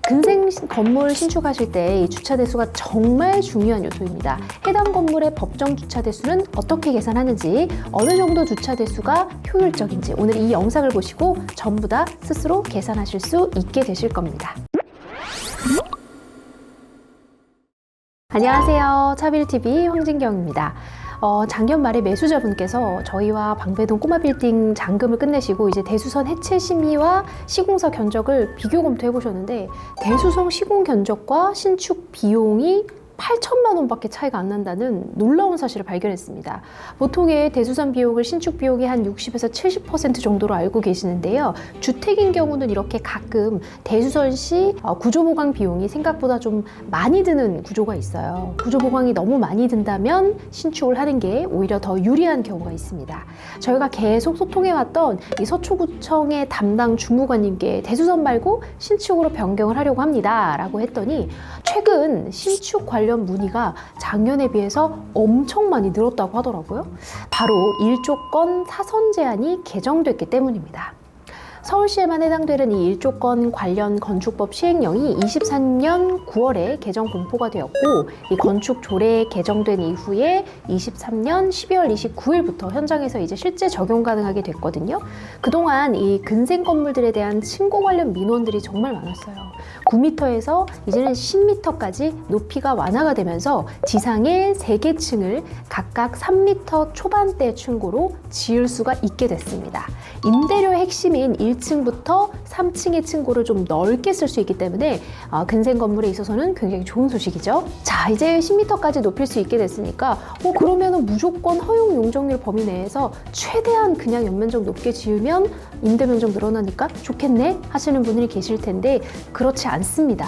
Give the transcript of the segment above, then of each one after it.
근생 건물 신축하실 때 이 주차 대수가 정말 중요한 요소입니다. 해당 건물의 법정 주차 대수는 어떻게 계산하는지, 어느 정도 주차 대수가 효율적인지 오늘 이 영상을 보시고 전부 다 스스로 계산하실 수 있게 되실 겁니다. 안녕하세요. 차빌TV 황진경입니다. 작년 말에 매수자분께서 저희와 방배동 꼬마빌딩 잔금을 끝내시고 이제 대수선 해체 심의와 시공사 견적을 비교 검토해 보셨는데, 대수성 시공 견적과 신축 비용이 8천만 원밖에 차이가 안 난다는 놀라운 사실을 발견했습니다. 보통의 대수선 비용을 신축 비용의 한 60에서 70% 정도로 알고 계시는데요. 주택인 경우는 이렇게 가끔 대수선 시 구조보강 비용이 생각보다 좀 많이 드는 구조가 있어요. 구조보강이 너무 많이 든다면 신축을 하는 게 오히려 더 유리한 경우가 있습니다. 저희가 계속 소통해왔던 이 서초구청의 담당 주무관님께 대수선 말고 신축으로 변경을 하려고 합니다 라고 했더니, 최근 신축 관련 문의가 작년에 비해서 엄청 많이 늘었다고 하더라고요. 바로 1조건 사선 제한이 개정됐기 때문입니다. 서울시에만 해당되는 이 1조건 관련 건축법 시행령이 23년 9월에 개정 공포가 되었고, 이 건축 조례 개정된 이후에 23년 12월 29일부터 현장에서 이제 실제 적용 가능하게 됐거든요. 그동안 이 근생 건물들에 대한 층고 관련 민원들이 정말 많았어요. 9m에서 이제는 10m까지 높이가 완화가 되면서 지상의 3개 층을 각각 3m 초반대 층고로 지을 수가 있게 됐습니다. 임대료의 핵심인 1층부터 3층의 층고를 좀 넓게 쓸 수 있기 때문에 근생 건물에 있어서는 굉장히 좋은 소식이죠. 자, 이제 10m까지 높일 수 있게 됐으니까 그러면은 무조건 허용 용적률 범위 내에서 최대한 그냥 연면적 높게 지으면 임대 면적 늘어나니까 좋겠네 하시는 분들이 계실 텐데, 그렇지 않습니다.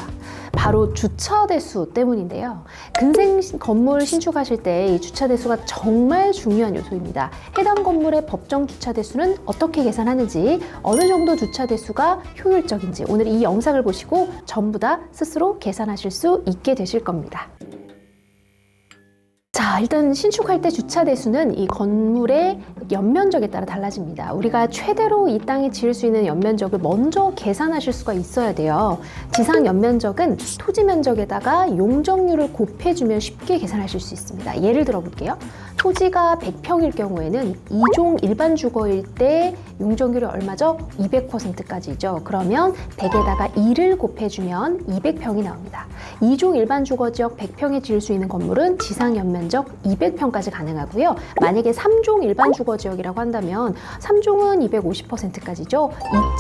바로 주차 대수 때문인데요. 근생 건물 신축하실 때 이 주차 대수가 정말 중요한 요소입니다. 해당 건물의 법정 주차 대수는 어떻게 계산하는지, 어느 정도 주차 대수가 효율적인지 오늘 이 영상을 보시고 전부 다 스스로 계산하실 수 있게 되실 겁니다. 자, 일단 신축할 때 주차 대수는 이 건물의 연면적에 따라 달라집니다. 우리가 최대로 이 땅에 지을 수 있는 연면적을 먼저 계산하실 수가 있어야 돼요. 지상 연면적은 토지 면적에다가 용적률을 곱해주면 쉽게 계산하실 수 있습니다. 예를 들어 볼게요. 토지가 100평일 경우에는 2종 일반 주거일 때 용적률이 얼마죠? 200%까지죠. 그러면 100에다가 2를 곱해주면 200평이 나옵니다. 2종 일반 주거지역 100평에 지을 수 있는 건물은 지상 연면적 200평까지 가능하고요. 만약에 3종 일반 주거지역이라고 한다면 3종은 250%까지죠.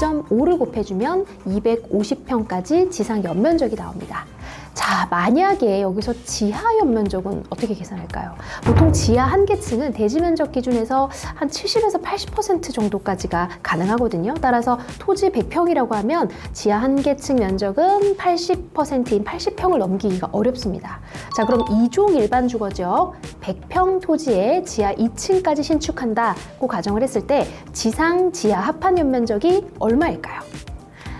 2.5를 곱해주면 250평까지 지상 연면적이 나옵니다. 자, 만약에 여기서 지하 연면적은 어떻게 계산할까요? 보통 지하 한 개 층은 대지 면적 기준에서 한 70에서 80% 정도까지가 가능하거든요. 따라서 토지 100평이라고 하면 지하 한 개 층 면적은 80%인 80평을 넘기기가 어렵습니다. 자, 그럼 2종 일반 주거지역 100평 토지에 지하 2층까지 신축한다고 가정을 했을 때 지상 지하 합한 연면적이 얼마일까요?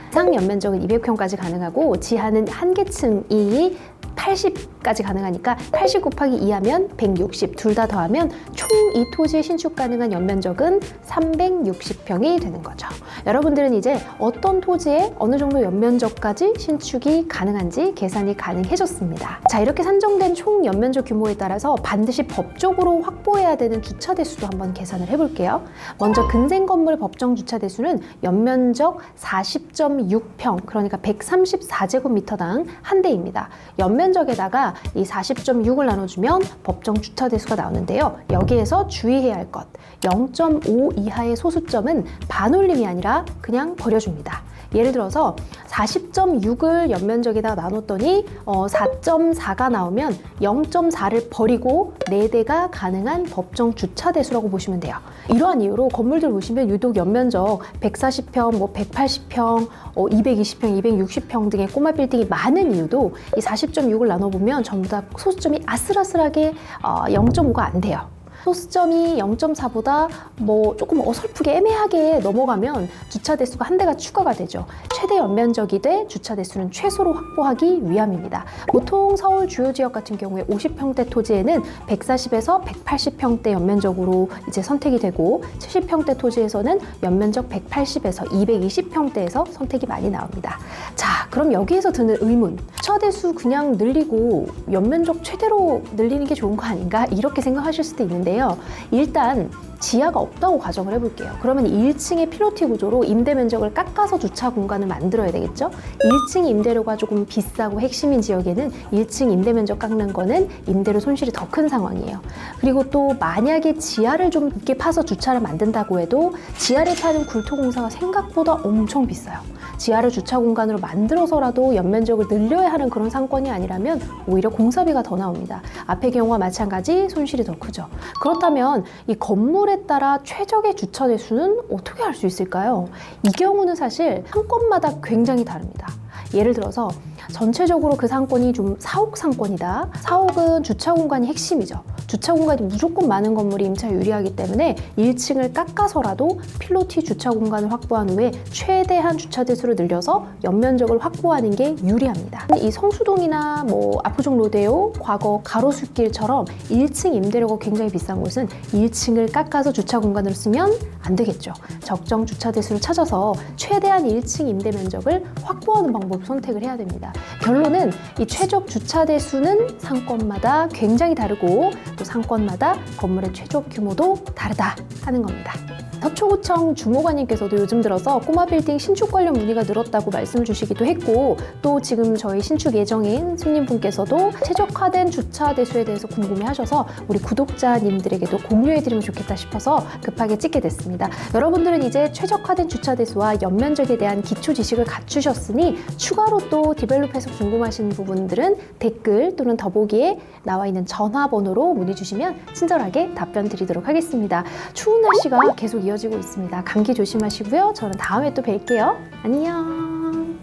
지상 연면적은 200평까지 가능하고 지하는 한 개 층이 80까지 가능하니까 80 곱하기 2하면 160, 둘 다 더하면 총 이 토지에 신축 가능한 연면적은 360평이 되는 거죠. 여러분들은 이제 어떤 토지에 어느 정도 연면적까지 신축이 가능한지 계산이 가능해졌습니다. 자, 이렇게 산정된 총 연면적 규모에 따라서 반드시 법적으로 확보해야 되는 주차 대수도 한번 계산을 해볼게요. 먼저 근생 건물 법정 주차 대수는 연면적 40.6평, 그러니까 134제곱미터당 한 대입니다. 연면적에다가 이 40.6을 나눠주면 법정 주차 대수가 나오는데요. 여기에서 주의해야 할 것, 0.5 이하의 소수점은 반올림이 아니라 그냥 버려줍니다. 예를 들어서 40.6을 연면적에다 나눴더니 4.4가 나오면 0.4를 버리고 4대가 가능한 법정 주차 대수라고 보시면 돼요. 이러한 이유로 건물들 보시면 유독 연면적 140평, 180평, 220평, 260평 등의 꼬마 빌딩이 많은 이유도 이 40.6을 나눠보면 전부 다 소수점이 아슬아슬하게 0.5가 안 돼요. 소수점이 0.4보다 뭐 조금 어설프게 애매하게 넘어가면 주차 대수가 한 대가 추가가 되죠. 최대 연면적이 돼 주차 대수는 최소로 확보하기 위함입니다. 보통 서울 주요 지역 같은 경우에 50평대 토지에는 140에서 180평대 연면적으로 이제 선택이 되고 70평대 토지에서는 연면적 180에서 220평대에서 선택이 많이 나옵니다. 자, 그럼 여기에서 드는 의문. 주차 대수 그냥 늘리고 연면적 최대로 늘리는 게 좋은 거 아닌가? 이렇게 생각하실 수도 있는데요. 일단 지하가 없다고 가정을 해볼게요. 그러면 1층의 필로티 구조로 임대 면적을 깎아서 주차 공간을 만들어야 되겠죠? 1층 임대료가 조금 비싸고 핵심인 지역에는 1층 임대 면적 깎는 거는 임대료 손실이 더 큰 상황이에요. 그리고 또 만약에 지하를 좀 깊게 파서 주차를 만든다고 해도 지하를 파는 굴토공사가 생각보다 엄청 비싸요. 지하를 주차 공간으로 만들어서라도 연면적을 늘려야 하는 그런 상권이 아니라면 오히려 공사비가 더 나옵니다. 앞의 경우와 마찬가지 손실이 더 크죠. 그렇다면 이 건물에 따라 최적의 주차 대수는 어떻게 할 수 있을까요? 이 경우는 사실 상권마다 굉장히 다릅니다. 예를 들어서 전체적으로 그 상권이 좀 사옥 상권이다. 사옥은 주차 공간이 핵심이죠. 주차 공간이 무조건 많은 건물이 임차에 유리하기 때문에 1층을 깎아서라도 필로티 주차 공간을 확보한 후에 최대한 주차 대수를 늘려서 연면적을 확보하는 게 유리합니다. 이 성수동이나 뭐 압구정 로데오, 과거 가로수길처럼 1층 임대료가 굉장히 비싼 곳은 1층을 깎아서 주차 공간으로 쓰면 안 되겠죠. 적정 주차 대수를 찾아서 최대한 1층 임대 면적을 확보하는 방법을 선택을 해야 됩니다. 결론은 이 최적 주차 대수는 상권마다 굉장히 다르고 또 상권마다 건물의 최적 규모도 다르다 하는 겁니다. 서초구청 주무관님께서도 요즘 들어서 꼬마 빌딩 신축 관련 문의가 늘었다고 말씀 주시기도 했고 또 지금 저희 신축 예정인 손님분께서도 최적화된 주차 대수에 대해서 궁금해하셔서 우리 구독자님들에게도 공유해드리면 좋겠다 싶어서 급하게 찍게 됐습니다. 여러분들은 이제 최적화된 주차 대수와 연면적에 대한 기초 지식을 갖추셨으니 추가로 또 디벨롭해서 궁금하신 부분들은 댓글 또는 더보기에 나와 있는 전화번호로 문의 주시면 친절하게 답변 드리도록 하겠습니다. 추운 날씨가 계속 이어지고 있습니다. 감기 조심하시고요. 저는 다음에 또 뵐게요. 안녕.